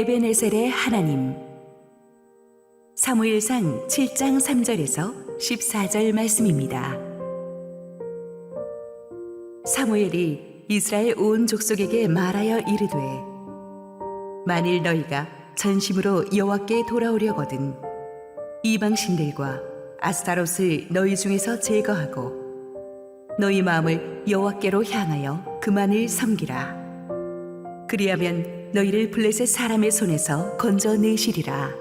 에벤에셀의 하나님. 사무엘상 7장 3절에서 14절 말씀입니다. 사무엘이 이스라엘 온 족속에게 말하여 이르되, 만일 너희가 전심으로 여호와께 돌아오려거든 이방신들과 아스타롯을 너희 중에서 제거하고 너희 마음을 여호와께로 향하여 그만을 섬기라. 그리하면 너희를 블레셋 사람의 손에서 건져내시리라.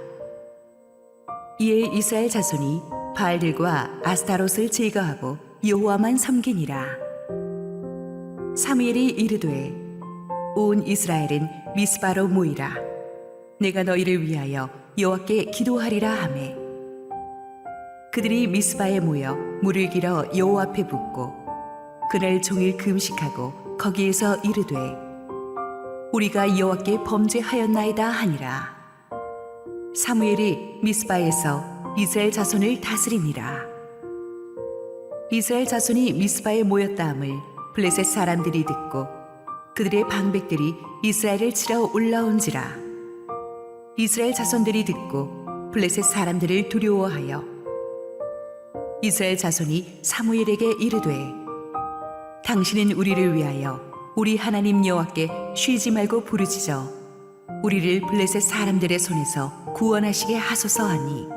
이에 이스라엘 자손이 바알들과 아스타롯을 제거하고 여호와만 섬기니라. 사무엘이 이르되, 온 이스라엘은 미스바로 모이라. 내가 너희를 위하여 여호와께 기도하리라 하매, 그들이 미스바에 모여 물을 길어 여호와 앞에 붓고 그날 종일 금식하고 거기에서 이르되, 우리가 여호와께 범죄하였나이다 하니라. 사무엘이 미스바에서 이스라엘 자손을 다스리니라. 이스라엘 자손이 미스바에 모였다 함을 블레셋 사람들이 듣고 그들의 방백들이 이스라엘을 치러 올라온지라. 이스라엘 자손들이 듣고 블레셋 사람들을 두려워하여 이스라엘 자손이 사무엘에게 이르되, 당신은 우리를 위하여 우리 하나님 여호와께 쉬지 말고 부르짖어 우리를 블레셋 사람들의 손에서 구원하시게 하소서 하니,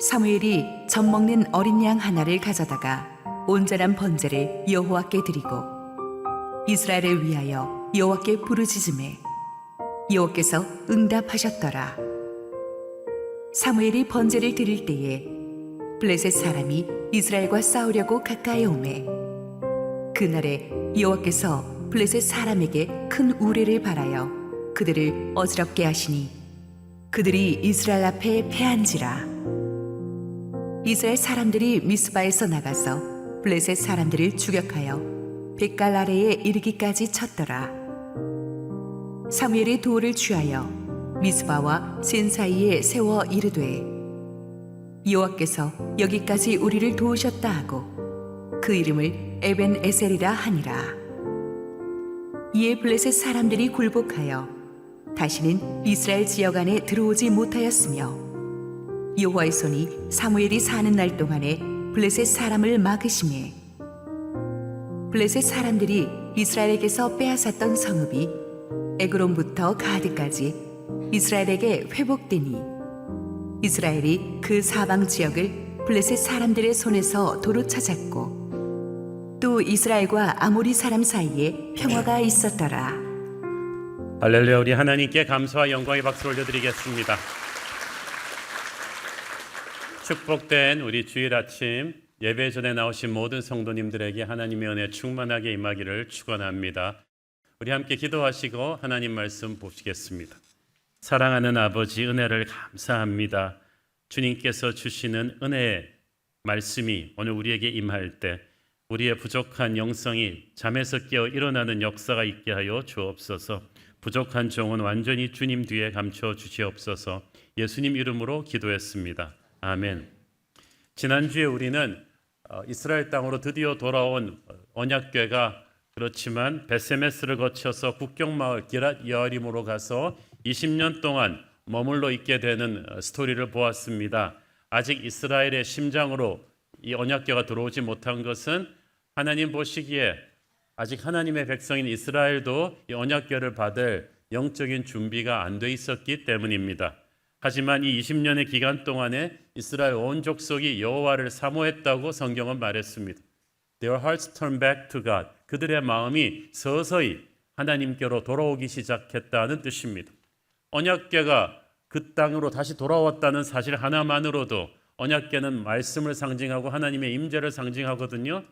사무엘이 젖 먹는 어린 양 하나를 가져다가 온전한 번제를 여호와께 드리고 이스라엘을 위하여 여호와께 부르짖음에 여호와께서 응답하셨더라. 사무엘이 번제를 드릴 때에 블레셋 사람이 이스라엘과 싸우려고 가까이 오매, 그날에 여호와께서 블레셋 사람에게 큰 우레를 발하여 그들을 어지럽게 하시니 그들이 이스라엘 앞에 패한지라. 이스라엘 사람들이 미스바에서 나가서 블레셋 사람들을 추격하여 벳갈 아래에 이르기까지 쳤더라. 사무엘이 돌을 취하여 미스바와 센 사이에 세워 이르되, 여호와께서 여기까지 우리를 도우셨다 하고 그 이름을 에벤에셀이라 하니라. 이에 블레셋 사람들이 굴복하여 다시는 이스라엘 지역 안에 들어오지 못하였으며, 여호와의 손이 사무엘이 사는 날 동안에 블레셋 사람을 막으시매, 블레셋 사람들이 이스라엘에게서 빼앗았던 성읍이 에그론부터 가드까지 이스라엘에게 회복되니 이스라엘이 그 사방 지역을 블레셋 사람들의 손에서 도로 찾았고 또 이스라엘과 아모리 사람 사이에 평화가 있었더라. 할렐루야. 우리 하나님께 감사와 영광의 박수 올려드리겠습니다. 축복된 우리 주일 아침 예배 전에 나오신 모든 성도님들에게 하나님의 은혜 충만하게 임하기를 축원합니다. 우리 함께 기도하시고 하나님 말씀 보시겠습니다. 사랑하는 아버지, 은혜를 감사합니다. 주님께서 주시는 은혜의 말씀이 오늘 우리에게 임할 때 우리의 부족한 영성이 잠에서 깨어 일어나는 역사가 있게 하여 주옵소서. 부족한 종은 완전히 주님 뒤에 감춰 주시옵소서. 예수님 이름으로 기도했습니다. 아멘. 지난주에 우리는 이스라엘 땅으로 드디어 돌아온 언약궤가 그렇지만 벳세메스를 거쳐서 국경마을 기랏 여아림으로 가서 20년 동안 머물러 있게 되는 스토리를 보았습니다. 아직 이스라엘의 심장으로 이 언약궤가 들어오지 못한 것은 하나님 보시기에 아직 하나님의 백성인 이스라엘도 이 언약궤를 받을 영적인 준비가 안 돼 있었기 때문입니다. 하지만 이 20년의 기간 동안에 이스라엘 온 족속이 여호와를 사모했다고 성경은 말했습니다. Their hearts turned back to God. 그들의 마음이 서서히 하나님께로 돌아오기 시작했다는 뜻입니다. 언약궤가 그 땅으로 다시 돌아왔다는 사실 하나만으로도, 언약궤는 말씀을 상징하고 하나님의 임재를 상징하거든요.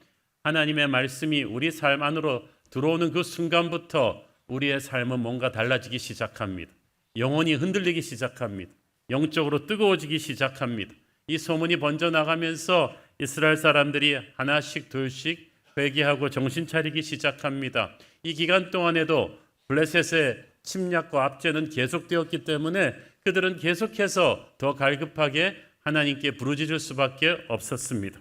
하나님의 말씀이 우리 삶 안으로 들어오는 그 순간부터 우리의 삶은 뭔가 달라지기 시작합니다. 영혼이 흔들리기 시작합니다. 영적으로 뜨거워지기 시작합니다. 이 소문이 번져나가면서 이스라엘 사람들이 하나씩 둘씩 회개하고 정신 차리기 시작합니다. 이 기간 동안에도 블레셋의 침략과 압제는 계속되었기 때문에 그들은 계속해서 더 갈급하게 하나님께 부르짖을 수밖에 없었습니다.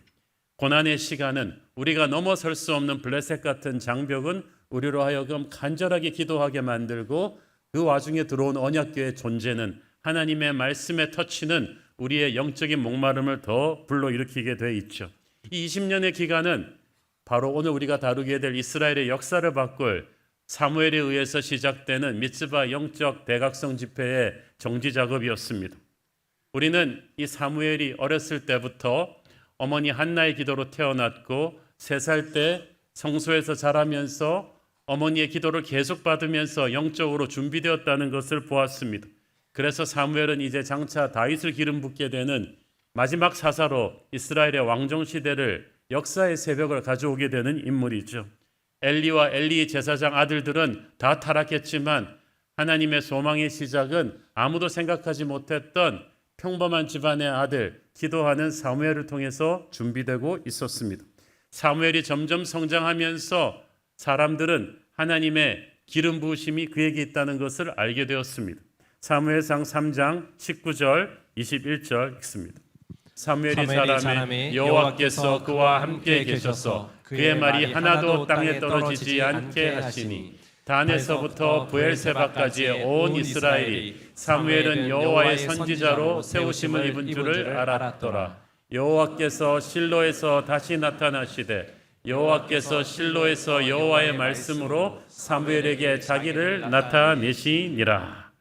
고난의 시간은 우리가 넘어설 수 없는 블레셋 같은 장벽은 우리로 하여금 간절하게 기도하게 만들고 그 와중에 들어온 언약궤의 존재는 하나님의 말씀의 터치는 우리의 영적인 목마름을 더 불러일으키게 돼 있죠. 이 20년의 기간은 바로 오늘 우리가 다루게 될 이스라엘의 역사를 바꿀 사무엘에 의해서 시작되는 미tz바 영적 대각성 집회의 정지 작업이었습니다. 우리는 이 사무엘이 어렸을 때부터 어머니 한나의 기도로 태어났고 3살 때 성소에서 자라면서 어머니의 기도를 계속 받으면서 영적으로 준비되었다는 것을 보았습니다. 그래서 사무엘은 이제 장차 다윗을 기름 붓게 되는 마지막 사사로 이스라엘의 왕정 시대를 역사의 새벽을 가져오게 되는 인물이죠. 엘리와 엘리 제사장 아들들은 다 타락했지만 하나님의 소망의 시작은 아무도 생각하지 못했던 평범한 집안의 아들 기도하는 사무엘을 통해서 준비되고 있었습니다. 사무엘이 점점 성장하면서 사람들은 하나님의 기름 부으심이 그에게 있다는 것을 알게 되었습니다. 사무엘상 3장 19절 21절 읽습니다. 사무엘이 자라매 여호와께서 그와 함께 계셔서 그의 말이 하나도 땅에 떨어지지 않게 하시니 단에서부터 브엘세바까지의 온 이스라엘이 사무엘은 여호와의 선지자로 세우심을 입은 줄을 알았더라. 여호와께서 실로에서 다시 나타나시되 여호와께서 실로에서 여호와의 말씀으로 사무엘에게 자기를 나타내시니라.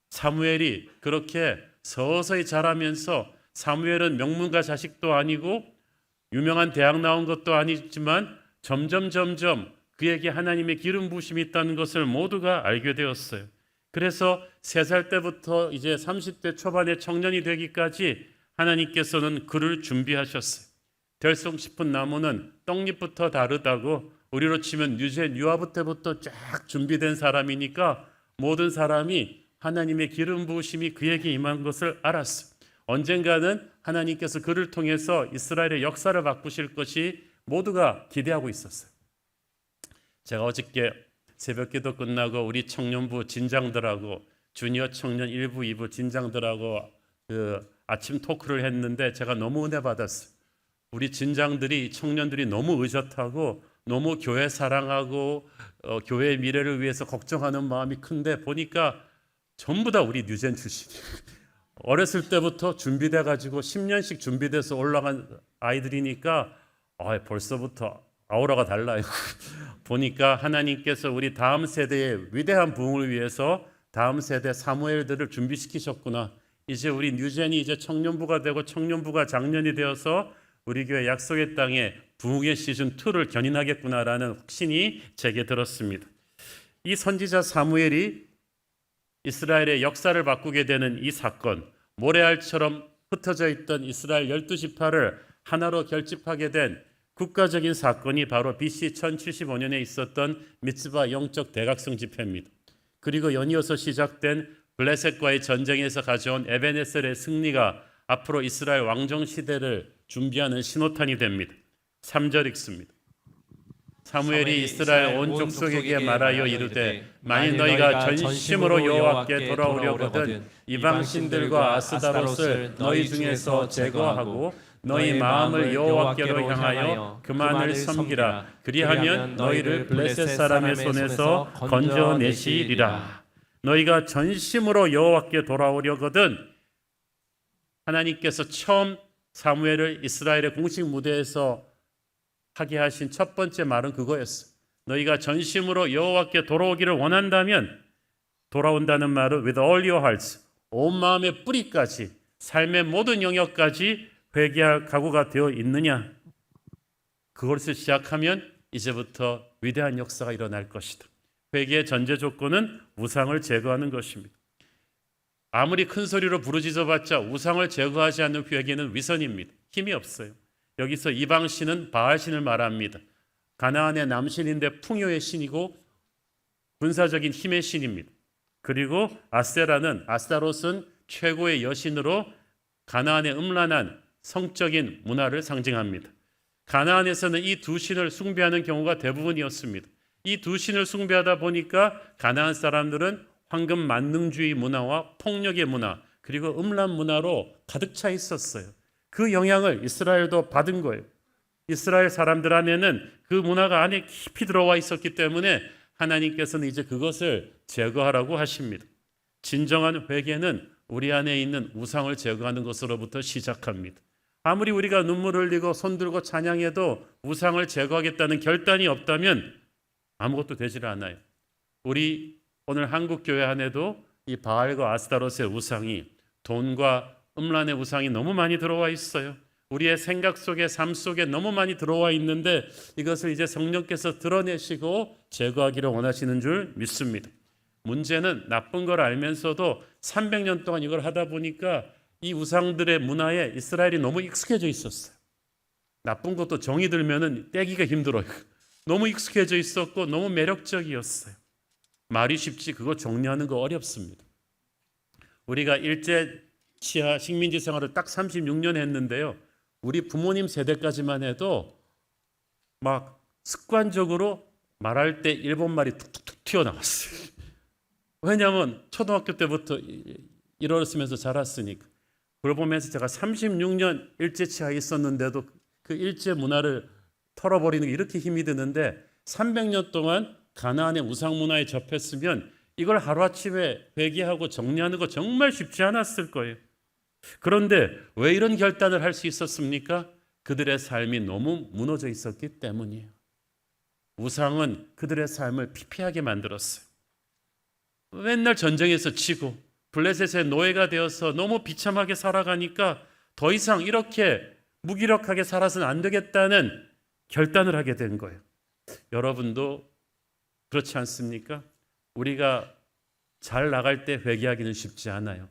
사무엘이 그렇게 서서히 자라면서 사무엘은 명문가 자식도 아니고 유명한 대학 나온 것도 아니지만 점점 그에게 하나님의 기름 부으심이 있다는 것을 모두가 알게 되었어요. 그래서 3살 때부터 이제 30대 초반의 청년이 되기까지 하나님께서는 그를 준비하셨어요. 될송 싶은 나무는 떡잎부터 다르다고 우리로 치면 유아부 때부터 쫙 준비된 사람이니까 모든 사람이 하나님의 기름 부으심이 그에게 임한 것을 알았어요. 언젠가는 하나님께서 그를 통해서 이스라엘의 역사를 바꾸실 것이 모두가 기대하고 있었어요. 제가 어저께 새벽기도 끝나고 우리 청년부 진장들하고 주니어 청년 1부, 2부 진장들하고 아침 토크를 했는데 제가 너무 은혜 받았어요. 우리 진장들이 청년들이 너무 의젓하고 너무 교회 사랑하고 교회의 미래를 위해서 걱정하는 마음이 큰데 보니까 전부 다 우리 뉴젠 출신이에요. 어렸을 때부터 준비돼 가지고 10년씩 준비돼서 올라간 아이들이니까 벌써부터 아우라가 달라요. 보니까 하나님께서 우리 다음 세대의 위대한 부흥을 위해서 다음 세대 사무엘들을 준비시키셨구나. 이제 우리 뉴젠이 이제 청년부가 되고 청년부가 장년이 되어서 우리 교회 약속의 땅에 부흥의 시즌 2를 견인하겠구나라는 확신이 제게 들었습니다. 이 선지자 사무엘이 이스라엘의 역사를 바꾸게 되는 이 사건, 모래알처럼 흩어져 있던 이스라엘 12지파를 하나로 결집하게 된 국가적인 사건이 바로 BC 1075년에 있었던 미tz바 영적 대각성 집회입니다. 그리고 연이어서 시작된 블레셋과의 전쟁에서 가져온 에벤에셀의 승리가 앞으로 이스라엘 왕정 시대를 준비하는 신호탄이 됩니다. 3절 읽습니다. 사무엘이 이스라엘 온 족속에게 말하여 이르되 만일 너희가 전심으로 여호와께 돌아오려거든 이방 신들과 아스다롯을 너희 중에서 제거하고 너희 마음을 여호와께로 향하여 그만을 섬기라. 그리하면 너희를 블레셋 사람의 손에서 건져내시리라. 너희가 전심으로 여호와께 돌아오려거든. 하나님께서 처음 사무엘을 이스라엘의 공식 무대에서 하게 하신 첫 번째 말은 그거였어. 너희가 전심으로 여호와께 돌아오기를 원한다면, 돌아온다는 말은 with all your hearts, 온 마음의 뿌리까지, 삶의 모든 영역까지 회개할 각오가 되어 있느냐? 그것을 시작하면 이제부터 위대한 역사가 일어날 것이다. 회개의 전제 조건은 우상을 제거하는 것입니다. 아무리 큰 소리로 부르짖어봤자 우상을 제거하지 않는 회개는 위선입니다. 힘이 없어요. 여기서 이방신은 바알신을 말합니다. 가나안의 남신인데 풍요의 신이고 군사적인 힘의 신입니다. 그리고 아세라는, 아스타롯은 최고의 여신으로 가나안의 음란한 성적인 문화를 상징합니다. 가나안에서는 이 두 신을 숭배하는 경우가 대부분이었습니다. 이 두 신을 숭배하다 보니까 가나안 사람들은 황금 만능주의 문화와 폭력의 문화, 그리고 음란 문화로 가득 차 있었어요. 그 영향을 이스라엘도 받은 거예요. 이스라엘 사람들 안에는 그 문화가 안에 깊이 들어와 있었기 때문에 하나님께서는 이제 그것을 제거하라고 하십니다. 진정한 회개는 우리 안에 있는 우상을 제거하는 것으로부터 시작합니다. 아무리 우리가 눈물 흘리고 손들고 찬양해도 우상을 제거하겠다는 결단이 없다면 아무것도 되질 않아요. 우리 오늘 한국 교회 안에도 이 바알과 아스타롯의 우상이, 돈과 음란의 우상이 너무 많이 들어와 있어요. 우리의 생각 속에, 삶 속에 너무 많이 들어와 있는데 이것을 이제 성령께서 드러내시고 제거하기를 원하시는 줄 믿습니다. 문제는 나쁜 걸 알면서도 300년 동안 이걸 하다 보니까 이 우상들의 문화에 이스라엘이 너무 익숙해져 있었어요. 나쁜 것도 정이 들면은 떼기가 힘들어요. 너무 익숙해져 있었고 너무 매력적이었어요. 말이 쉽지 그거 정리하는 거 어렵습니다. 우리가 일제 치하 식민지 생활을 딱 36년 했는데요. 우리 부모님 세대까지만 해도 막 습관적으로 말할 때 일본말이 툭툭툭 튀어나왔어요. 왜냐하면 초등학교 때부터 이러면서 자랐으니까. 그걸 보면서 제가 36년 일제 치하에 있었는데도 그 일제 문화를 털어버리는 게 이렇게 힘이 드는데 300년 동안 가나안의 우상 문화에 접했으면 이걸 하루아침에 회개하고 정리하는 거 정말 쉽지 않았을 거예요. 그런데 왜 이런 결단을 할 수 있었습니까? 그들의 삶이 너무 무너져 있었기 때문이에요. 우상은 그들의 삶을 피폐하게 만들었어요. 맨날 전쟁에서 지고 블레셋의 노예가 되어서 너무 비참하게 살아가니까 더 이상 이렇게 무기력하게 살아서는 안 되겠다는 결단을 하게 된 거예요. 여러분도 그렇지 않습니까? 우리가 잘 나갈 때 회개하기는 쉽지 않아요.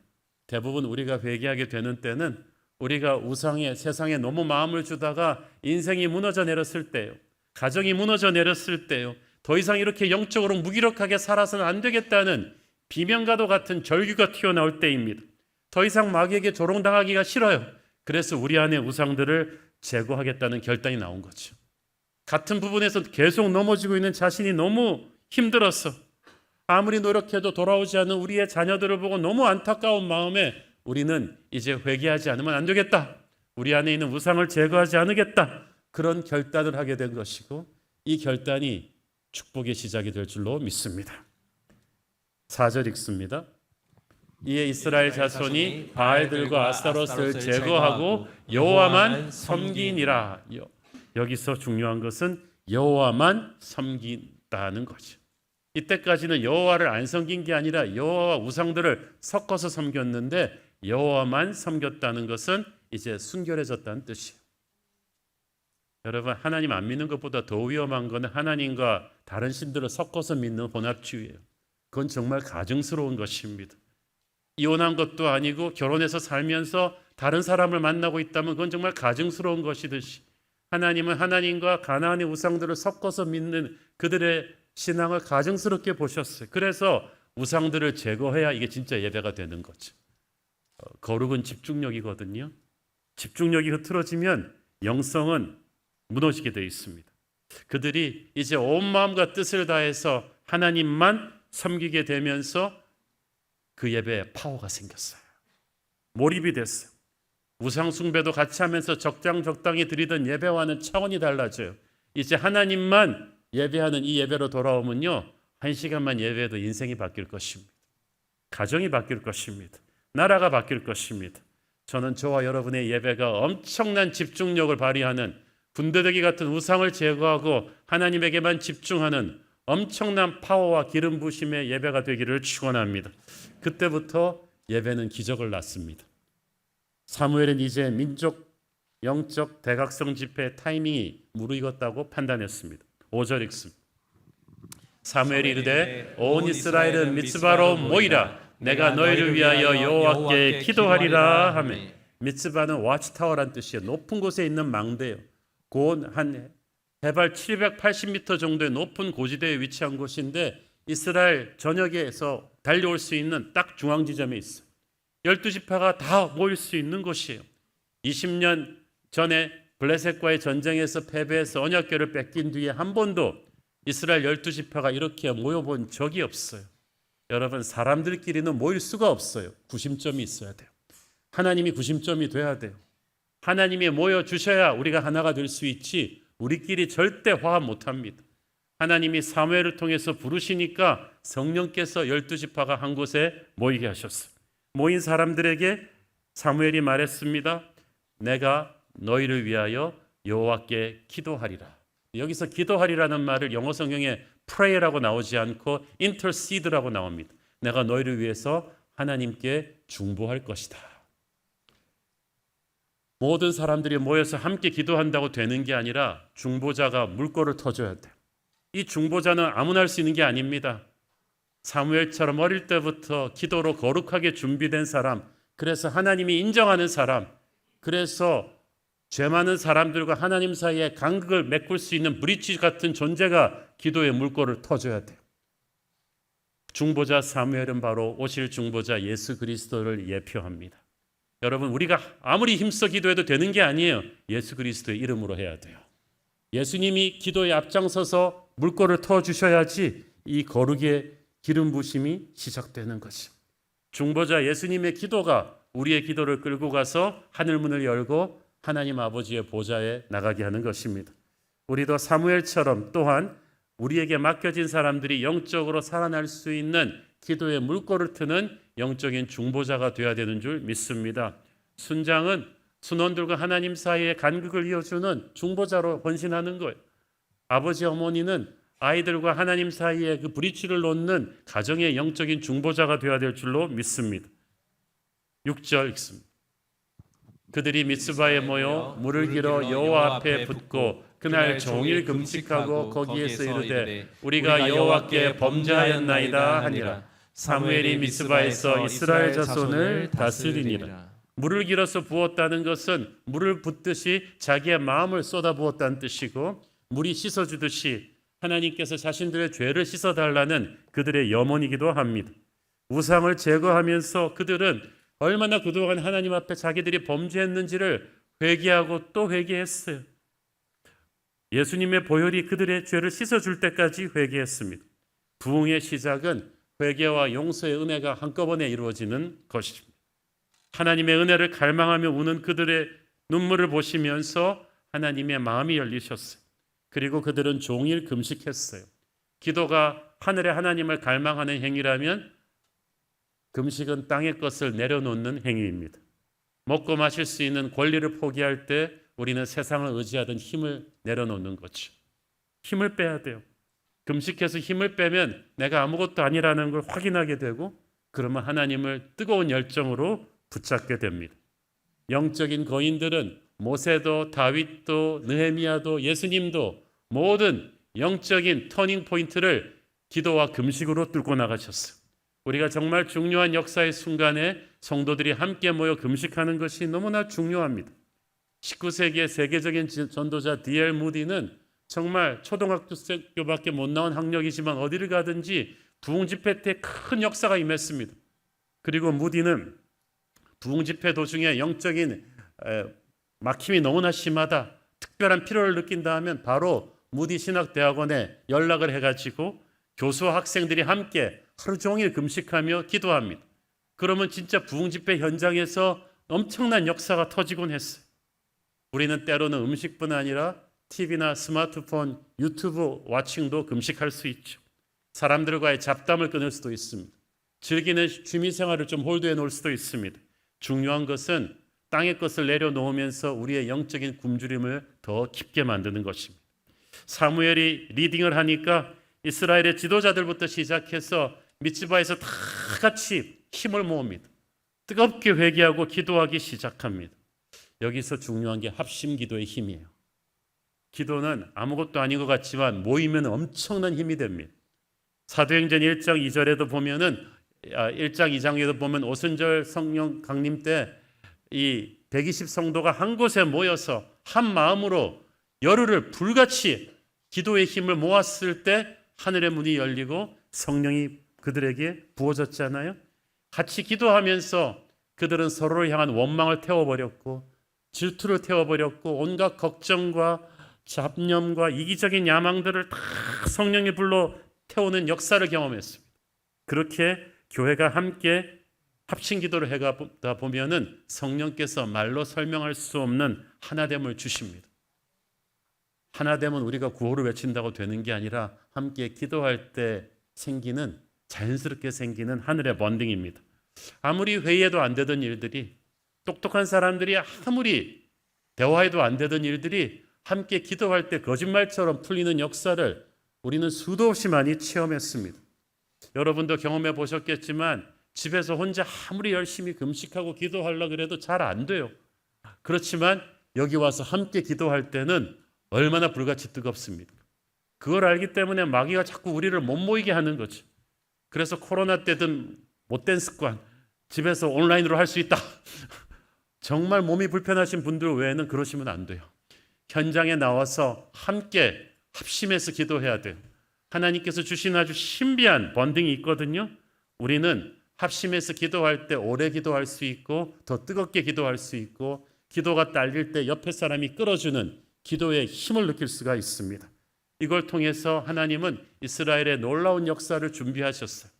대부분 우리가 회개하게 되는 때는 우리가 우상에, 세상에 너무 마음을 주다가 인생이 무너져 내렸을 때요. 가정이 무너져 내렸을 때요. 더 이상 이렇게 영적으로 무기력하게 살아서는 안 되겠다는 비명과도 같은 절규가 튀어나올 때입니다. 더 이상 마귀에게 조롱당하기가 싫어요. 그래서 우리 안에 우상들을 제거하겠다는 결단이 나온 거죠. 같은 부분에서 계속 넘어지고 있는 자신이 너무 힘들었어. 아무리 노력해도 돌아오지 않는 우리의 자녀들을 보고 너무 안타까운 마음에 우리는 이제 회개하지 않으면 안 되겠다. 우리 안에 있는 우상을 제거하지 않겠다. 그런 결단을 하게 된 것이고 이 결단이 축복의 시작이 될 줄로 믿습니다. 4절 읽습니다. 이에 이스라엘 자손이 바알들과 아스타롯을 제거하고 여호와만 섬기니라. 여기서 중요한 것은 여호와만 섬긴다는 거죠. 이때까지는 여호와를 안 섬긴 게 아니라 여호와와 우상들을 섞어서 섬겼는데 여호와만 섬겼다는 것은 이제 순결해졌다는 뜻이에요. 여러분, 하나님 안 믿는 것보다 더 위험한 것은 하나님과 다른 신들을 섞어서 믿는 혼합주의예요. 그건 정말 가증스러운 것입니다. 이혼한 것도 아니고 결혼해서 살면서 다른 사람을 만나고 있다면 그건 정말 가증스러운 것이듯이 하나님은 하나님과 가나안의 우상들을 섞어서 믿는 그들의 신앙을 가증스럽게 보셨어요. 그래서 우상들을 제거해야 이게 진짜 예배가 되는 거죠. 거룩은 집중력이거든요. 집중력이 흐트러지면 영성은 무너지게 되어 있습니다. 그들이 이제 온 마음과 뜻을 다해서 하나님만 섬기게 되면서 그 예배에 파워가 생겼어요. 몰입이 됐어요. 우상 숭배도 같이 하면서 적당히 드리던 예배와는 차원이 달라져요. 이제 하나님만 예배하는 이 예배로 돌아오면요, 1시간만 예배해도 인생이 바뀔 것입니다. 가정이 바뀔 것입니다. 나라가 바뀔 것입니다. 저는 저와 여러분의 예배가 엄청난 집중력을 발휘하는 군더더기 같은 우상을 제거하고 하나님에게만 집중하는 엄청난 파워와 기름 부심의 예배가 되기를 축원합니다. 그때부터 예배는 기적을 낳습니다. 사무엘은 이제 민족 영적 대각성 집회 타이밍이 무르익었다고 판단했습니다. 5절 읽습니다. 사무엘이 이르되 온 이스라엘은 미tz바로 모이라 내가 너희를 위하여 여호와께 기도하리라 하매. 미tz바는 와치타워란 뜻이에요. 높은 곳에 있는 망대예요. 곧 한 해발 780m 정도의 높은 고지대에 위치한 곳인데 이스라엘 전역에서 달려올 수 있는 딱 중앙 지점에 있어요. 12지파가 다 모일 수 있는 곳이에요. 20년 전에 블레셋과의 전쟁에서 패배해서 언약궤를 뺏긴 뒤에 한 번도 이스라엘 12지파가 이렇게 모여본 적이 없어요. 여러분, 사람들끼리는 모일 수가 없어요. 구심점이 있어야 돼요. 하나님이 구심점이 돼야 돼요. 하나님이 모여주셔야 우리가 하나가 될 수 있지 우리끼리 절대 화합 못합니다. 하나님이 사무엘을 통해서 부르시니까 성령께서 12지파가 한 곳에 모이게 하셨어요. 모인 사람들에게 사무엘이 말했습니다. 내가 너희를 위하여 여호와께 기도하리라. 여기서 기도하리라는 말을 영어 성경에 pray라고 나오지 않고 intercede라고 나옵니다. 내가 너희를 위해서 하나님께 중보할 것이다. 모든 사람들이 모여서 함께 기도한다고 되는 게 아니라 중보자가 물꼬를 터줘야 돼요. 이 중보자는 아무나 할 수 있는 게 아닙니다. 사무엘처럼 어릴 때부터 기도로 거룩하게 준비된 사람, 그래서 하나님이 인정하는 사람, 그래서 죄 많은 사람들과 하나님 사이에 간극을 메꿀 수 있는 브릿지 같은 존재가 기도의 물꼬를 터줘야 돼요. 중보자 사무엘은 바로 오실 중보자 예수 그리스도를 예표합니다. 여러분, 우리가 아무리 힘써 기도해도 되는 게 아니에요. 예수 그리스도의 이름으로 해야 돼요. 예수님이 기도에 앞장서서 물꼬를 터주셔야지 이 거룩의 기름 부심이 시작되는 것이. 중보자 예수님의 기도가 우리의 기도를 끌고 가서 하늘문을 열고 하나님 아버지의 보좌에 나가게 하는 것입니다. 우리도 사무엘처럼 또한 우리에게 맡겨진 사람들이 영적으로 살아날 수 있는 기도의 물꼬를 트는 영적인 중보자가 되어야 되는 줄 믿습니다. 순장은 순원들과 하나님 사이의 간극을 이어주는 중보자로 헌신하는 거예요. 아버지 어머니는 아이들과 하나님 사이에 그 브릿지를 놓는 가정의 영적인 중보자가 되어야 될 줄로 믿습니다. 6절 읽습니다. 그들이 미스바에 모여 물을 길어 여호와 앞에 붓고 그날 종일 금식하고 거기에서 이르되 우리가 여호와께 범죄하였나이다 하니라. 사무엘이 미스바에서 이스라엘 자손을 다스리니라. 물을 길어서 부었다는 것은 물을 붓듯이 자기의 마음을 쏟아 부었다는 뜻이고, 물이 씻어주듯이 하나님께서 자신들의 죄를 씻어달라는 그들의 염원이기도 합니다. 우상을 제거하면서 그들은 얼마나 그동안 하나님 앞에 자기들이 범죄했는지를 회개하고 또 회개했어요. 예수님의 보혈이 그들의 죄를 씻어줄 때까지 회개했습니다. 부흥의 시작은 회개와 용서의 은혜가 한꺼번에 이루어지는 것입니다. 하나님의 은혜를 갈망하며 우는 그들의 눈물을 보시면서 하나님의 마음이 열리셨어요. 그리고 그들은 종일 금식했어요. 기도가 하늘의 하나님을 갈망하는 행위라면 금식은 땅의 것을 내려놓는 행위입니다. 먹고 마실 수 있는 권리를 포기할 때 우리는 세상을 의지하던 힘을 내려놓는 거죠. 힘을 빼야 돼요. 금식해서 힘을 빼면 내가 아무것도 아니라는 걸 확인하게 되고, 그러면 하나님을 뜨거운 열정으로 붙잡게 됩니다. 영적인 거인들은 모세도 다윗도 느헤미야도 예수님도 모든 영적인 터닝 포인트를 기도와 금식으로 뚫고 나가셨어요. 우리가 정말 중요한 역사의 순간에 성도들이 함께 모여 금식하는 것이 너무나 중요합니다. 19세기의 세계적인 전도자 D.L. 무디는 정말 초등학교밖에 못 나온 학력이지만 어디를 가든지 부흥 집회 때 큰 역사가 임했습니다. 그리고 무디는 부흥 집회 도중에 영적인 막힘이 너무나 심하다, 특별한 필요를 느낀다 하면 바로 무디 신학대학원에 연락을 해가지고 교수와 학생들이 함께 하루 종일 금식하며 기도합니다. 그러면 진짜 부흥 집회 현장에서 엄청난 역사가 터지곤 했어요. 우리는 때로는 음식뿐 아니라 TV나 스마트폰, 유튜브 와칭도 금식할 수 있죠. 사람들과의 잡담을 끊을 수도 있습니다. 즐기는 취미생활을 좀 홀드해 놓을 수도 있습니다. 중요한 것은 땅의 것을 내려놓으면서 우리의 영적인 굶주림을 더 깊게 만드는 것입니다. 사무엘이 리딩을 하니까 이스라엘의 지도자들부터 시작해서 미츠바에서 다 같이 힘을 모읍니다. 뜨겁게 회개하고 기도하기 시작합니다. 여기서 중요한 게 합심기도의 힘이에요. 기도는 아무것도 아닌 것 같지만 모이면 엄청난 힘이 됩니다. 사도행전 1장 2절에도 보면은 1장 2장에도 보면 오순절 성령 강림 때 이 120 성도가 한 곳에 모여서 한 마음으로 열흘을 불같이 기도의 힘을 모았을 때 하늘의 문이 열리고 성령이 그들에게 부어졌잖아요. 같이 기도하면서 그들은 서로를 향한 원망을 태워버렸고 질투를 태워버렸고 온갖 걱정과 잡념과 이기적인 야망들을 다 성령이 불러 태우는 역사를 경험했습니다. 그렇게 교회가 함께 합심 기도를 해가다 보면은 성령께서 말로 설명할 수 없는 하나됨을 주십니다. 하나 되면 우리가 구호를 외친다고 되는 게 아니라 함께 기도할 때 생기는, 자연스럽게 생기는 하늘의 번딩입니다. 아무리 회의해도 안 되던 일들이, 똑똑한 사람들이 아무리 대화해도 안 되던 일들이 함께 기도할 때 거짓말처럼 풀리는 역사를 우리는 수도 없이 많이 체험했습니다. 여러분도 경험해 보셨겠지만 집에서 혼자 아무리 열심히 금식하고 기도하려고 해도 잘 안 돼요. 그렇지만 여기 와서 함께 기도할 때는 얼마나 불같이 뜨겁습니까? 그걸 알기 때문에 마귀가 자꾸 우리를 못 모이게 하는 거죠. 그래서 코로나 때든 못된 습관, 집에서 온라인으로 할 수 있다. 정말 몸이 불편하신 분들 외에는 그러시면 안 돼요. 현장에 나와서 함께 합심해서 기도해야 돼요. 하나님께서 주신 아주 신비한 번딩이 있거든요. 우리는 합심해서 기도할 때 오래 기도할 수 있고 더 뜨겁게 기도할 수 있고 기도가 딸릴 때 옆에 사람이 끌어주는 기도의 힘을 느낄 수가 있습니다. 이걸 통해서 하나님은 이스라엘의 놀라운 역사를 준비하셨어요.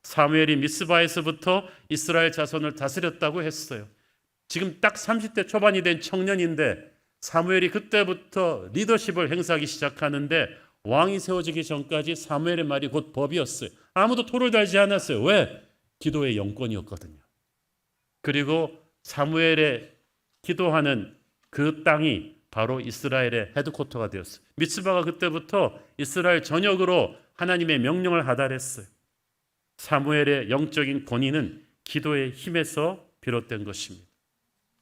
사무엘이 미스바에서부터 이스라엘 자손을 다스렸다고 했어요. 지금 딱 30대 초반이 된 청년인데 사무엘이 그때부터 리더십을 행사하기 시작하는데 왕이 세워지기 전까지 사무엘의 말이 곧 법이었어요. 아무도 토를 달지 않았어요. 왜? 기도의 영권이었거든요. 그리고 사무엘의 기도하는 그 땅이 바로 이스라엘의 헤드쿼터가 되었어요. 미츠바가 그때부터 이스라엘 전역으로 하나님의 명령을 하달했어요. 사무엘의 영적인 권위는 기도의 힘에서 비롯된 것입니다.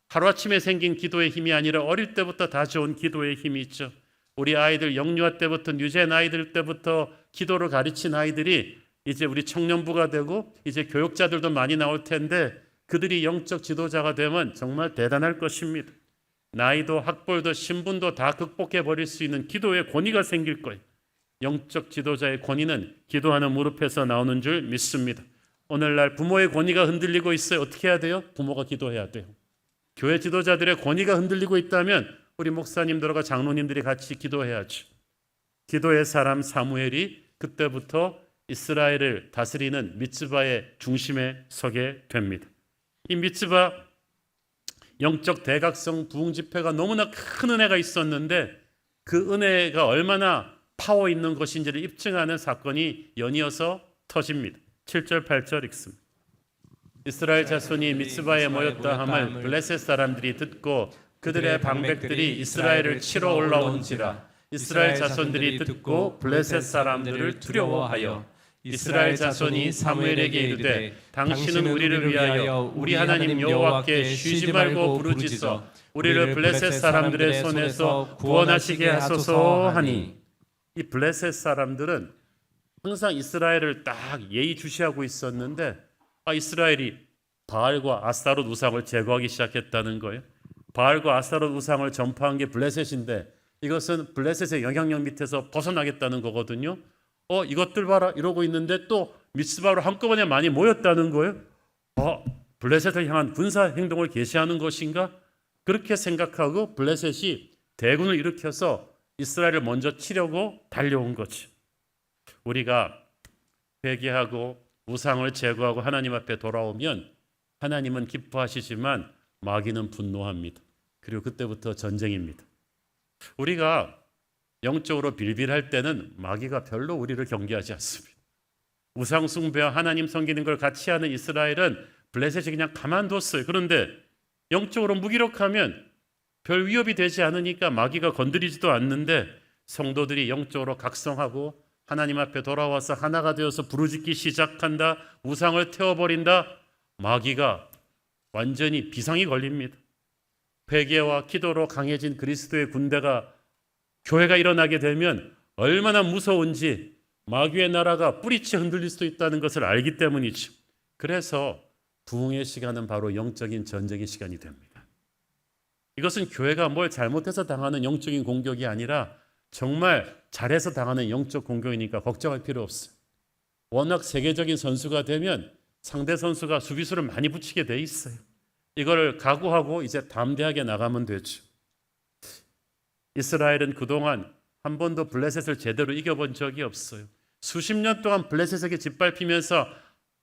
하루아침에 생긴 기도의 힘이 아니라 어릴 때부터 다져온 기도의 힘이 있죠. 우리 아이들 영유아 때부터 유치원 아이들 때부터 기도를 가르친 아이들이 이제 우리 청년부가 되고 이제 교육자들도 많이 나올 텐데 그들이 영적 지도자가 되면 정말 대단할 것입니다. 나이도 학벌도 신분도 다 극복해 버릴 수 있는 기도의 권위가 생길 거예요. 영적 지도자의 권위는 기도하는 무릎에서 나오는 줄 믿습니다. 오늘날 부모의 권위가 흔들리고 있어요. 어떻게 해야 돼요? 부모가 기도해야 돼요. 교회 지도자들의 권위가 흔들리고 있다면 우리 목사님들과 장로님들이 같이 기도해야죠. 기도의 사람 사무엘이 그때부터 이스라엘을 다스리는 미츠바의 중심에 서게 됩니다. 이 미츠바 영적 대각성 부흥 집회가 너무나 큰 은혜가 있었는데 그 은혜가 얼마나 파워 있는 것인지를 입증하는 사건이 연이어서 터집니다. 7절 8절 읽습니다. 이스라엘 자손이 미츠바에 모였다 함을 블레셋 사람들이 듣고 그들의 방백들이 이스라엘을 치러 올라온지라. 이스라엘 자손들이 듣고 블레셋 사람들을 두려워하여 이스라엘 자손이 사무엘에게 이르되 당신은 우리를 위하여 우리 하나님 여호와께 쉬지 말고 부르짖어 우리를 블레셋 사람들의 손에서 구원하시게 하소서 하니. 이 블레셋 사람들은 항상 이스라엘을 딱 예의주시하고 있었는데 이스라엘이 바알과 아스타롯 우상을 제거하기 시작했다는 거예요. 바알과 아스타롯 우상을 전파한 게 블레셋인데 이것은 블레셋의 영향력 밑에서 벗어나겠다는 거거든요. 이것들 봐라 이러고 있는데 또 미스바로 한꺼번에 많이 모였다는 거예요. 블레셋을 향한 군사 행동을 개시하는 것인가? 그렇게 생각하고 블레셋이 대군을 일으켜서 이스라엘을 먼저 치려고 달려온 거지. 우리가 회개하고 우상을 제거하고 하나님 앞에 돌아오면 하나님은 기뻐하시지만 마귀는 분노합니다. 그리고 그때부터 전쟁입니다. 우리가 영적으로 빌빌할 때는 마귀가 별로 우리를 경계하지 않습니다. 우상 숭배와 하나님 섬기는 걸 같이 하는 이스라엘은 블레셋이 그냥 가만뒀어요. 그런데 영적으로 무기력하면 별 위협이 되지 않으니까 마귀가 건드리지도 않는데 성도들이 영적으로 각성하고 하나님 앞에 돌아와서 하나가 되어서 부르짖기 시작한다. 우상을 태워버린다. 마귀가 완전히 비상이 걸립니다. 회개와 기도로 강해진 그리스도의 군대가 교회가 일어나게 되면 얼마나 무서운지 마귀의 나라가 뿌리째 흔들릴 수도 있다는 것을 알기 때문이죠. 그래서 부흥의 시간은 바로 영적인 전쟁의 시간이 됩니다. 이것은 교회가 뭘 잘못해서 당하는 영적인 공격이 아니라 정말 잘해서 당하는 영적 공격이니까 걱정할 필요 없어요. 워낙 세계적인 선수가 되면 상대 선수가 수비수를 많이 붙이게 돼 있어요. 이걸 각오하고 이제 담대하게 나가면 되죠. 이스라엘은 그동안 한 번도 블레셋을 제대로 이겨본 적이 없어요. 수십 년 동안 블레셋에게 짓밟히면서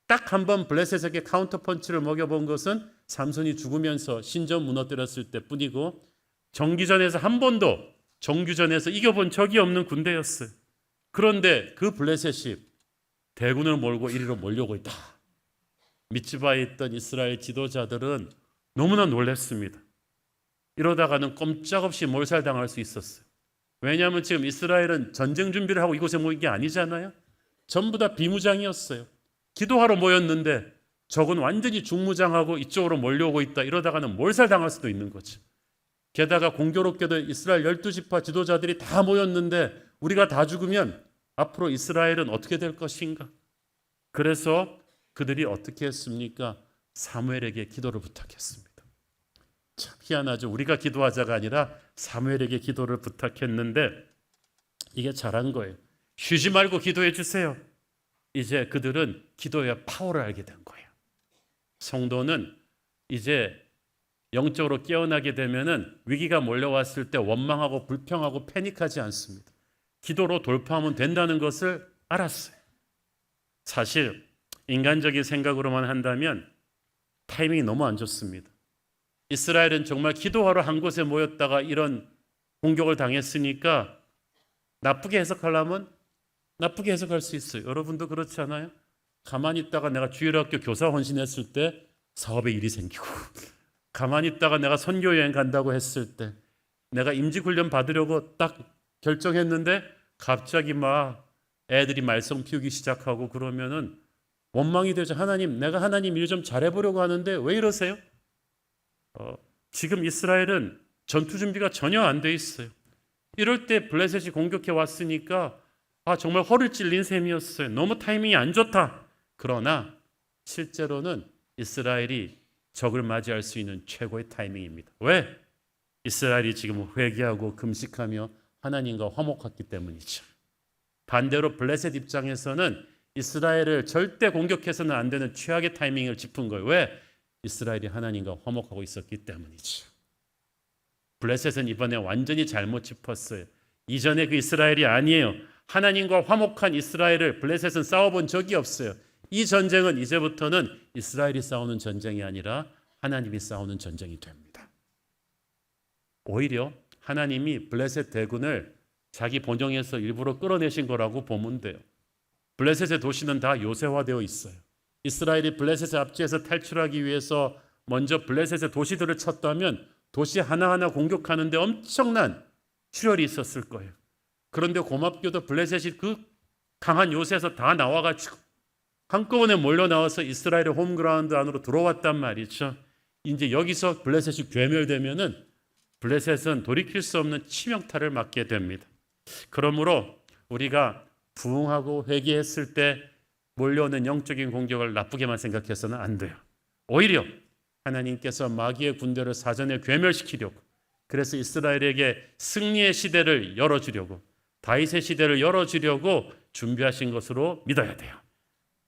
딱 한 번 블레셋에게 카운터 펀치를 먹여본 것은 삼손이 죽으면서 신전 무너뜨렸을 때뿐이고 정기전에서 한 번도 정규전에서 이겨본 적이 없는 군대였어요. 그런데 그 블레셋이 대군을 몰고 이리로 몰려오고 있다. 미츠바에 있던 이스라엘 지도자들은 너무나 놀랐습니다. 이러다가는 꼼짝없이 몰살당할 수 있었어요. 왜냐하면 지금 이스라엘은 전쟁 준비를 하고 이곳에 모인 게 아니잖아요. 전부 다 비무장이었어요. 기도하러 모였는데 적은 완전히 중무장하고 이쪽으로 몰려오고 있다. 이러다가는 몰살당할 수도 있는 거죠. 게다가 공교롭게도 이스라엘 12지파 지도자들이 다 모였는데 우리가 다 죽으면 앞으로 이스라엘은 어떻게 될 것인가? 그래서 그들이 어떻게 했습니까? 사무엘에게 기도를 부탁했습니다. 참 희한하죠. 우리가 기도하자가 아니라 사무엘에게 기도를 부탁했는데 이게 잘한 거예요. 쉬지 말고 기도해 주세요. 이제 그들은 기도의 파워를 알게 된 거예요. 성도는 이제 영적으로 깨어나게 되면은 위기가 몰려왔을 때 원망하고 불평하고 패닉하지 않습니다. 기도로 돌파하면 된다는 것을 알았어요. 사실 인간적인 생각으로만 한다면 타이밍이 너무 안 좋습니다. 이스라엘은 정말 기도하러 한 곳에 모였다가 이런 공격을 당했으니까 나쁘게 해석하려면 나쁘게 해석할 수 있어요. 여러분도 그렇지 않아요? 가만히 있다가 내가 주일학교 교사 헌신했을 때 사업에 일이 생기고, 가만히 있다가 내가 선교여행 간다고 했을 때, 내가 임직훈련 받으려고 딱 결정했는데 갑자기 막 애들이 말썽 피우기 시작하고 그러면은 원망이 되죠. 하나님, 내가 하나님 일 좀 잘해보려고 하는데 왜 이러세요? 지금 이스라엘은 전투 준비가 전혀 안 돼 있어요. 이럴 때 블레셋이 공격해 왔으니까 정말 허를 찔린 셈이었어요. 너무 타이밍이 안 좋다. 그러나 실제로는 이스라엘이 적을 맞이할 수 있는 최고의 타이밍입니다. 왜? 이스라엘이 지금 회개하고 금식하며 하나님과 화목했기 때문이죠. 반대로 블레셋 입장에서는 이스라엘을 절대 공격해서는 안 되는 최악의 타이밍을 짚은 거예요. 왜? 이스라엘이 하나님과 화목하고 있었기 때문이죠. 블레셋은 이번에 완전히 잘못 짚었어요. 이전에 그 이스라엘이 아니에요. 하나님과 화목한 이스라엘을 블레셋은 싸워본 적이 없어요. 이 전쟁은 이제부터는 이스라엘이 싸우는 전쟁이 아니라 하나님이 싸우는 전쟁이 됩니다. 오히려 하나님이 블레셋 대군을 자기 본영에서 일부러 끌어내신 거라고 보면 돼요. 블레셋의 도시는 다 요새화되어 있어요. 이스라엘이 블레셋의 압제에서 탈출하기 위해서 먼저 블레셋의 도시들을 쳤다면 도시 하나하나 공격하는데 엄청난 출혈이 있었을 거예요. 그런데 고맙게도 블레셋이 그 강한 요새에서 다 나와가지고 한꺼번에 몰려 나와서 이스라엘의 홈그라운드 안으로 들어왔단 말이죠. 이제 여기서 블레셋이 괴멸되면은 블레셋은 돌이킬 수 없는 치명타를 맞게 됩니다. 그러므로 우리가 부흥하고 회개했을 때 몰려오는 영적인 공격을 나쁘게만 생각해서는 안 돼요. 오히려 하나님께서 마귀의 군대를 사전에 괴멸시키려고, 그래서 이스라엘에게 승리의 시대를 열어주려고, 다윗의 시대를 열어주려고 준비하신 것으로 믿어야 돼요.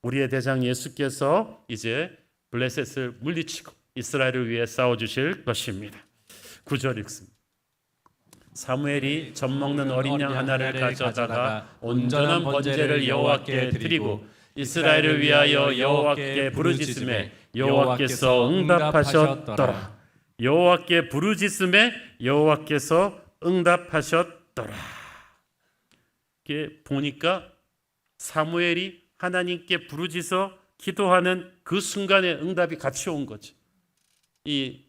우리의 대장 예수께서 이제 블레셋을 물리치고 이스라엘을 위해 싸워주실 것입니다. 9절 읽습니다. 사무엘이 젖 먹는 어린 양 하나를 가져다가 온전한 번제를 여호와께 드리고 이스라엘을 위하여 여호와께 부르짖음에 여호와께서 응답하셨더라. 여호와께 부르짖음에 여호와께서 응답하셨더라. 이게 보니까 사무엘이 하나님께 부르짖어 기도하는 그 순간에 응답이 같이 온 거죠. 이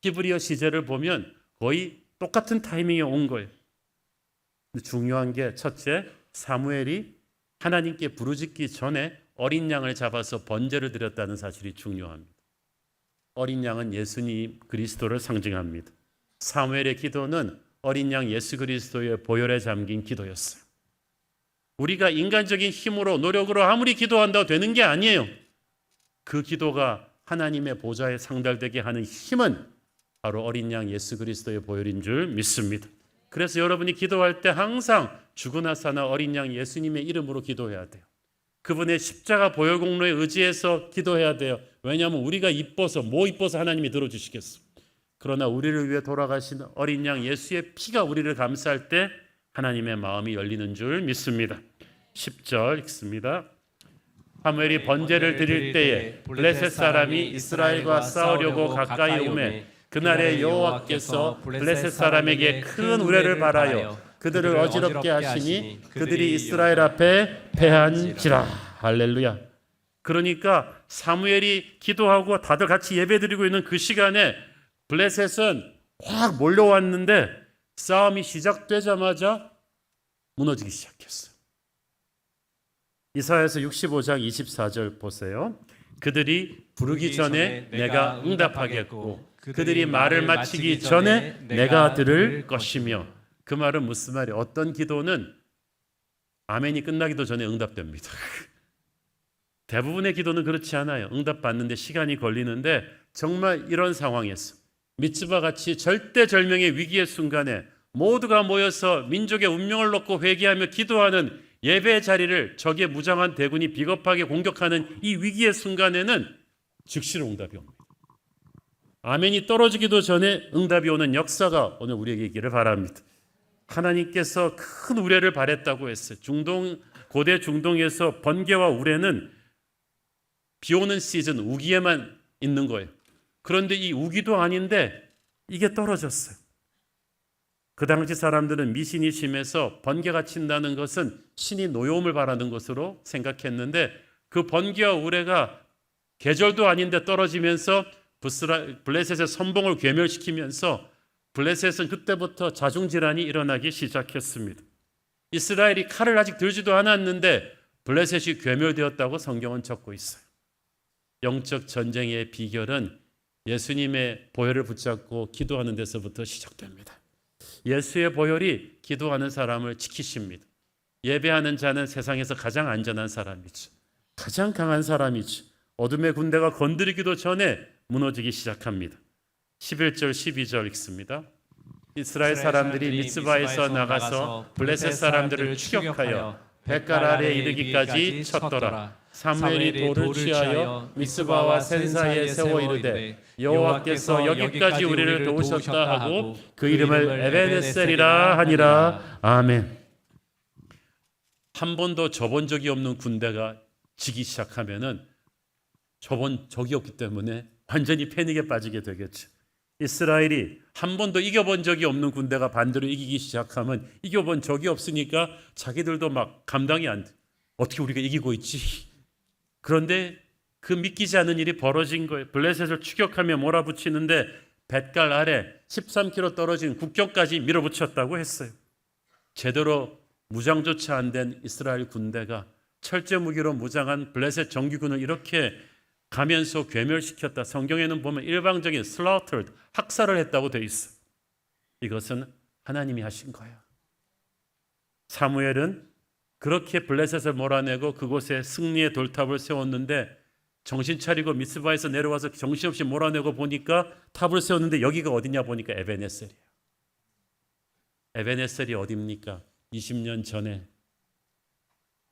히브리어 시제를 보면 거의 똑같은 타이밍에 온 거예요. 중요한 게 첫째, 사무엘이 하나님께 부르짖기 전에 어린 양을 잡아서 번제를 드렸다는 사실이 중요합니다. 어린 양은 예수님 그리스도를 상징합니다. 사무엘의 기도는 어린 양 예수 그리스도의 보혈에 잠긴 기도였어요. 우리가 인간적인 힘으로 노력으로 아무리 기도한다고 되는 게 아니에요. 그 기도가 하나님의 보좌에 상달되게 하는 힘은 바로 어린 양 예수 그리스도의 보혈인 줄 믿습니다. 그래서 여러분이 기도할 때 항상 주구나사나 어린 양 예수님의 이름으로 기도해야 돼요. 그분의 십자가 보혈 공로에 의지해서 기도해야 돼요. 왜냐하면 우리가 이뻐서 하나님이 들어주시겠어. 그러나 우리를 위해 돌아가신 어린 양 예수의 피가 우리를 감싸할 때 하나님의 마음이 열리는 줄 믿습니다. 10절 읽습니다. 사무엘이 번제를 드릴 때에 블레셋 사람이 이스라엘과 싸우려고 가까이 오매 그날에 여호와께서 블레셋 사람에게 큰 우레를 발하여 그들을 어지럽게 하시니 그들이 이스라엘 앞에 패한지라. 할렐루야. 그러니까 사무엘이 기도하고 다들 같이 예배드리고 있는 그 시간에 블레셋은 확 몰려왔는데 싸움이 시작되자마자 무너지기 시작했어요. 이사야서 65장 24절 보세요. 그들이 부르기 전에 내가 응답하겠고 그들이 말을 마치기 전에 내가 들을 것이며. 그 말은 무슨 말이에요? 어떤 기도는 아멘이 끝나기도 전에 응답됩니다. 대부분의 기도는 그렇지 않아요. 응답받는데 시간이 걸리는데 정말 이런 상황에서 미츠바 같이 절대절명의 위기의 순간에 모두가 모여서 민족의 운명을 놓고 회개하며 기도하는 예배 자리를 적의 무장한 대군이 비겁하게 공격하는 이 위기의 순간에는 즉시로 응답이 옵니다. 아멘이 떨어지기도 전에 응답이 오는 역사가 오늘 우리에게 있기를 바랍니다. 하나님께서 큰 우레를 발했다고 했어요. 고대 중동에서 번개와 우레는 비 오는 시즌 우기에만 있는 거예요. 그런데 이 우기도 아닌데 이게 떨어졌어요. 그 당시 사람들은 미신이 심해서 번개가 친다는 것은 신이 노여움을 바라는 것으로 생각했는데 그 번개와 우레가 계절도 아닌데 떨어지면서 블레셋의 선봉을 괴멸시키면서 블레셋은 그때부터 자중질환이 일어나기 시작했습니다. 이스라엘이 칼을 아직 들지도 않았는데 블레셋이 괴멸되었다고 성경은 적고 있어요. 영적 전쟁의 비결은 예수님의 보혈을 붙잡고 기도하는 데서부터 시작됩니다. 예수의 보혈이 기도하는 사람을 지키십니다. 예배하는 자는 세상에서 가장 안전한 사람이죠. 가장 강한 사람이죠. 어둠의 군대가 건드리기도 전에 무너지기 시작합니다. 11절 12절 읽습니다. 이스라엘 사람들이 미스바에서 나가서 블레셋 사람들을 추격하여 벳갈 아래에 이르기까지 쳤더라. 사무엘이 돌을 취하여 미스바와 센 사이에 세워 이르되 여호와께서 여기까지 우리를 도우셨다 하고 그 이름을 에벤에셀이라 하니라. 아멘. 한 번도 져본 적이 없는 군대가 지기 시작하면은 져본 적이 없기 때문에 완전히 패닉에 빠지게 되겠죠. 이스라엘이 한 번도 이겨본 적이 없는 군대가 반대로 이기기 시작하면 이겨본 적이 없으니까 자기들도 막 감당이 안 돼. 어떻게 우리가 이기고 있지? 그런데 그 믿기지 않은 일이 벌어진 거예요. 블레셋을 추격하며 몰아붙이는데 벳갈 아래 13km 떨어진 국경까지 밀어붙였다고 했어요. 제대로 무장조차 안 된 이스라엘 군대가 철제 무기로 무장한 블레셋 정규군을 이렇게 가면서 괴멸시켰다. 성경에는 보면 일방적인 slaughtered, 학살을 했다고 되어 있어요. 이것은 하나님이 하신 거예요. 사무엘은 그렇게 블레셋을 몰아내고 그곳에 승리의 돌탑을 세웠는데 정신 차리고 미스바에서 내려와서 정신없이 몰아내고 보니까 탑을 세웠는데 여기가 어디냐 보니까 에벤에셀이에요. 에벤에셀이 어디입니까? 20년 전에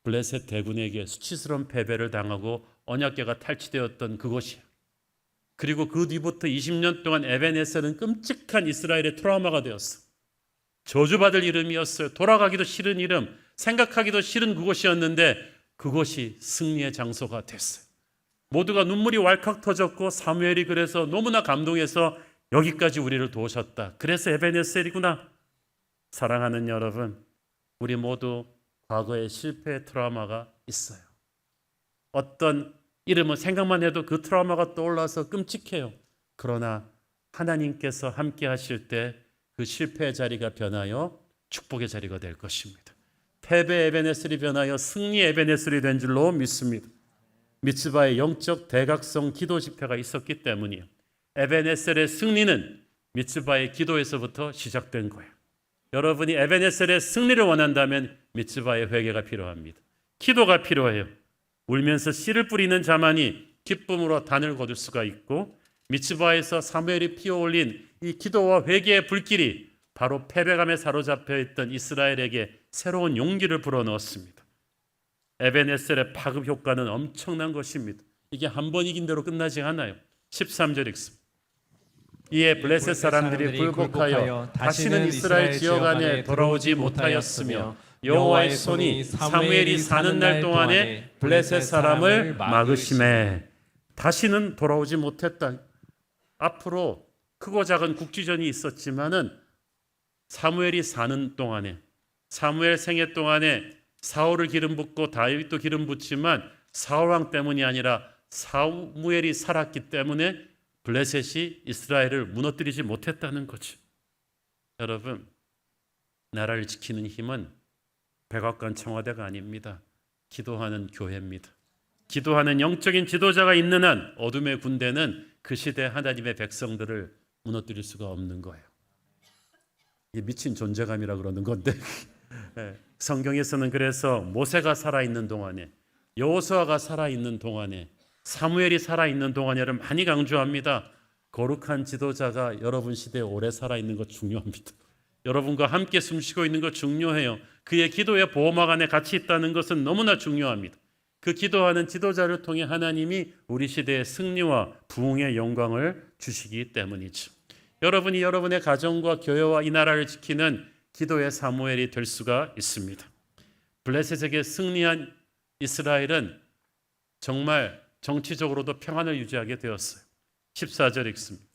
블레셋 대군에게 수치스러운 패배를 당하고 언약궤가 탈취되었던 그곳이에요. 그리고 그 뒤부터 20년 동안 에벤에셀은 끔찍한 이스라엘의 트라우마가 되었어. 저주받을 이름이었어요. 돌아가기도 싫은 이름, 생각하기도 싫은 그곳이었는데 그곳이 승리의 장소가 됐어요. 모두가 눈물이 왈칵 터졌고 사무엘이 그래서 너무나 감동해서 여기까지 우리를 도우셨다. 그래서 에벤에셀이구나. 사랑하는 여러분, 우리 모두 과거의 실패의 트라우마가 있어요. 어떤 이름은 생각만 해도 그 트라우마가 떠올라서 끔찍해요. 그러나 하나님께서 함께 하실 때 그 실패의 자리가 변하여 축복의 자리가 될 것입니다. 패배 에벤에셀이 변하여 승리 에벤에셀이 된 줄로 믿습니다. 미츠바의 영적 대각성 기도 집회가 있었기 때문이에요. 에벤에셀의 승리는 미츠바의 기도에서부터 시작된 거예요. 여러분이 에벤에셀의 승리를 원한다면 미츠바의 회개가 필요합니다. 기도가 필요해요. 울면서 씨를 뿌리는 자만이 기쁨으로 단을 거둘 수가 있고 미츠바에서 사무엘이 피어올린 이 기도와 회개의 불길이 바로 패배감에 사로잡혀 있던 이스라엘에게 새로운 용기를 불어넣었습니다. 에벤에셀의 파급 효과는 엄청난 것입니다. 이게 한 번 이긴 대로 끝나지 않아요. 13절 읽습니다. 이에 블레셋 사람들이 굴복하여 다시는 이스라엘 지역 안에 돌아오지 못하였으며 여호와의 손이 사무엘이 사는 날 동안에 블레셋 사람을 막으심에 다시는 돌아오지 못했다. 앞으로 크고 작은 국지전이 있었지만은 사무엘이 사는 동안에, 사무엘 생애 동안에 사울을 기름 붓고 다윗도 기름 붓지만 사울 왕 때문이 아니라 사무엘이 살았기 때문에 블레셋이 이스라엘을 무너뜨리지 못했다는 거죠. 여러분, 나라를 지키는 힘은 백악관 청와대가 아닙니다. 기도하는 교회입니다. 기도하는 영적인 지도자가 있는 한 어둠의 군대는 그 시대 하나님의 백성들을 무너뜨릴 수가 없는 거예요. 이게 미친 존재감이라 그러는 건데 성경에서는 그래서 모세가 살아있는 동안에, 여호수아가 살아있는 동안에, 사무엘이 살아있는 동안에를 많이 강조합니다. 거룩한 지도자가 여러분 시대에 오래 살아있는 것 중요합니다. 여러분과 함께 숨쉬고 있는 것 중요해요. 그의 기도의 보호막 안에 같이 있다는 것은 너무나 중요합니다. 그 기도하는 지도자를 통해 하나님이 우리 시대의 승리와 부흥의 영광을 주시기 때문이죠. 여러분이 여러분의 가정과 교회와 이 나라를 지키는 기도의 사무엘이 될 수가 있습니다. 블레셋에게 승리한 이스라엘은 정말 정치적으로도 평안을 유지하게 되었어요. 14절 읽습니다.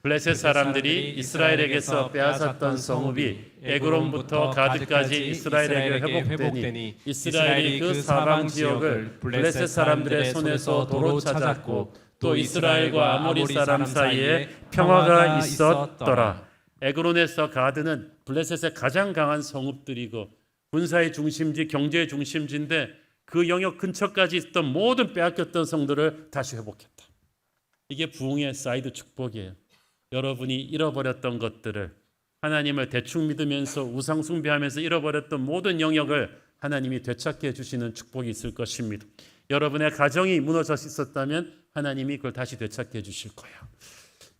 블레셋 사람들이 이스라엘에게서 빼앗았던 성읍이 에그론부터 가드까지 이스라엘에게 회복되니 이스라엘이 그 사방 지역을 블레셋 사람들의 손에서 도로 찾았고 또 이스라엘과 아모리 사람 사이에 평화가 있었더라. 에그론에서 가드는 블레셋의 가장 강한 성읍들이고 군사의 중심지, 경제의 중심지인데 그 영역 근처까지 있던 모든 빼앗겼던 성들을 다시 회복했다. 이게 부흥의 사이드 축복이에요. 여러분이 잃어버렸던 것들을, 하나님을 대충 믿으면서 우상 숭배하면서 잃어버렸던 모든 영역을 하나님이 되찾게 해주시는 축복이 있을 것입니다. 여러분의 가정이 무너져 있었다면 하나님이 그걸 다시 되찾게 해주실 거예요.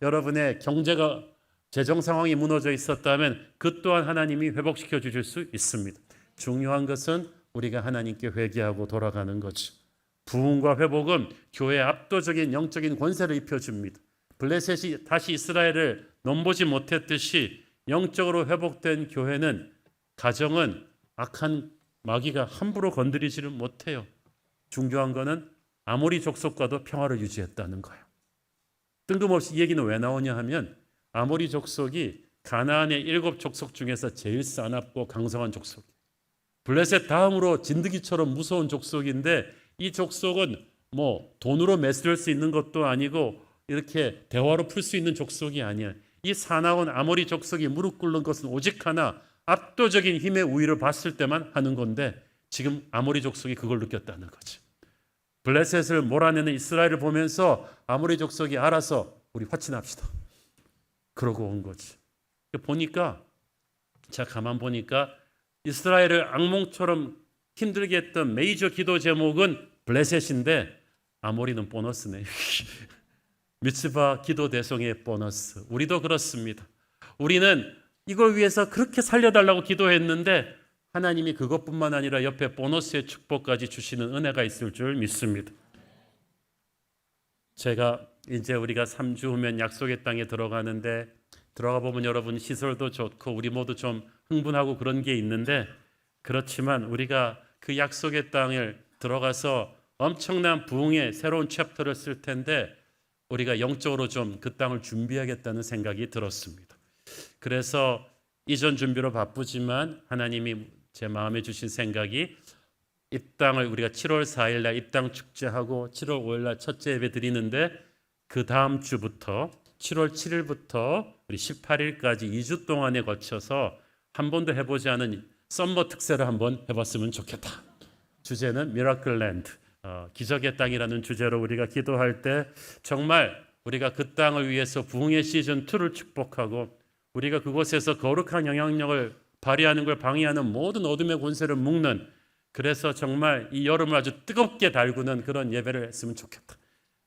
여러분의 경제가, 재정 상황이 무너져 있었다면 그 또한 하나님이 회복시켜 주실 수 있습니다. 중요한 것은 우리가 하나님께 회개하고 돌아가는 거죠. 부흥과 회복은 교회에 압도적인 영적인 권세를 입혀줍니다. 블레셋이 다시 이스라엘을 넘보지 못했듯이 영적으로 회복된 교회는, 가정은 악한 마귀가 함부로 건드리지를 못해요. 중요한 것은 아모리 족속과도 평화를 유지했다는 거예요. 뜬금없이 이 얘기는 왜 나오냐 하면 아모리 족속이 가나안의 7 족속 중에서 제일 사납고 강성한 족속이에요. 블레셋 다음으로 진드기처럼 무서운 족속인데 이 족속은 뭐 돈으로 매스릴 수 있는 것도 아니고 이렇게 대화로 풀 수 있는 족속이 아니야. 이 사나운 아모리 족속이 무릎 꿇는 것은 오직 하나, 압도적인 힘의 우위를 봤을 때만 하는 건데 지금 아모리 족속이 그걸 느꼈다는 거지. 블레셋을 몰아내는 이스라엘을 보면서 아모리 족속이 알아서 우리 화친합시다. 그러고 온 거지. 보니까, 제가 가만 보니까 이스라엘을 악몽처럼 힘들게 했던 메이저 기도 제목은 블레셋인데 아모리는 보너스네. 미츠바 기도 대성의 보너스. 우리도 그렇습니다. 우리는 이걸 위해서 그렇게 살려달라고 기도했는데 하나님이 그것뿐만 아니라 옆에 보너스의 축복까지 주시는 은혜가 있을 줄 믿습니다. 제가 이제 우리가 3주 후면 약속의 땅에 들어가는데, 들어가 보면 여러분 시설도 좋고 우리 모두 좀 흥분하고 그런 게 있는데, 그렇지만 우리가 그 약속의 땅을 들어가서 엄청난 부흥의 새로운 챕터를 쓸 텐데 우리가 영적으로 좀 그 땅을 준비하겠다는 생각이 들었습니다. 그래서 이전 준비로 바쁘지만 하나님이 제 마음에 주신 생각이, 입당을 우리가 7월 4일 날 입당 축제하고 7월 5일 날 첫째 예배 드리는데 그 다음 주부터 7월 7일부터 우리 18일까지 2주 동안에 거쳐서 한 번도 해보지 않은 썸머 특세를 한번 해봤으면 좋겠다. 주제는 미라클랜드, 기적의 땅이라는 주제로 우리가 기도할 때 정말 우리가 그 땅을 위해서 부흥의 시즌 2를 축복하고 우리가 그곳에서 거룩한 영향력을 발휘하는 걸 방해하는 모든 어둠의 권세를 묶는, 그래서 정말 이 여름을 아주 뜨겁게 달구는 그런 예배를 했으면 좋겠다.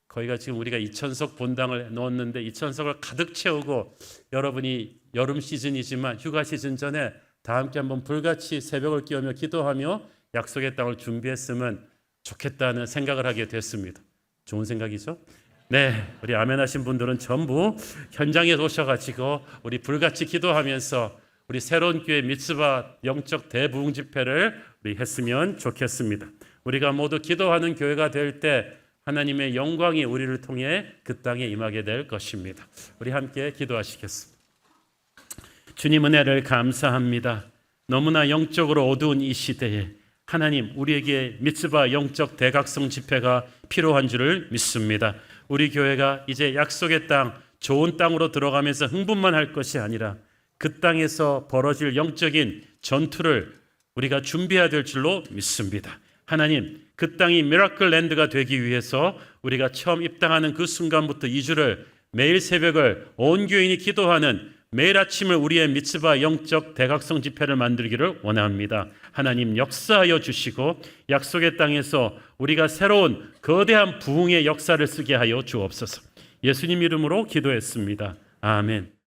거기가 지금 우리가 2,000석 본당을 넣었는데 2,000석을 가득 채우고, 여러분이 여름 시즌이지만 휴가 시즌 전에 다 함께 한번 불같이 새벽을 깨우며 기도하며 약속의 땅을 준비했으면 좋겠다는 생각을 하게 됐습니다. 좋은 생각이죠? 네, 우리 아멘 하신 분들은 전부 현장에 오셔가지고 우리 불같이 기도하면서 우리 새로운 교회 미츠바 영적 대부흥 집회를 우리 했으면 좋겠습니다. 우리가 모두 기도하는 교회가 될 때 하나님의 영광이 우리를 통해 그 땅에 임하게 될 것입니다. 우리 함께 기도하시겠습니다. 주님 은혜를 감사합니다. 너무나 영적으로 어두운 이 시대에 하나님 우리에게 미tz바 영적 대각성 집회가 필요한 줄을 믿습니다. 우리 교회가 이제 약속의 땅, 좋은 땅으로 들어가면서 흥분만 할 것이 아니라 그 땅에서 벌어질 영적인 전투를 우리가 준비해야 될 줄로 믿습니다. 하나님, 그 땅이 미라클 랜드가 되기 위해서 우리가 처음 입당하는 그 순간부터 2주를 매일 새벽을 온 교인이 기도하는 매일 아침을 우리의 미tz바 영적 대각성 집회를 만들기를 원합니다. 하나님 역사하여 주시고 약속의 땅에서 우리가 새로운 거대한 부흥의 역사를 쓰게 하여 주옵소서. 예수님 이름으로 기도했습니다. 아멘.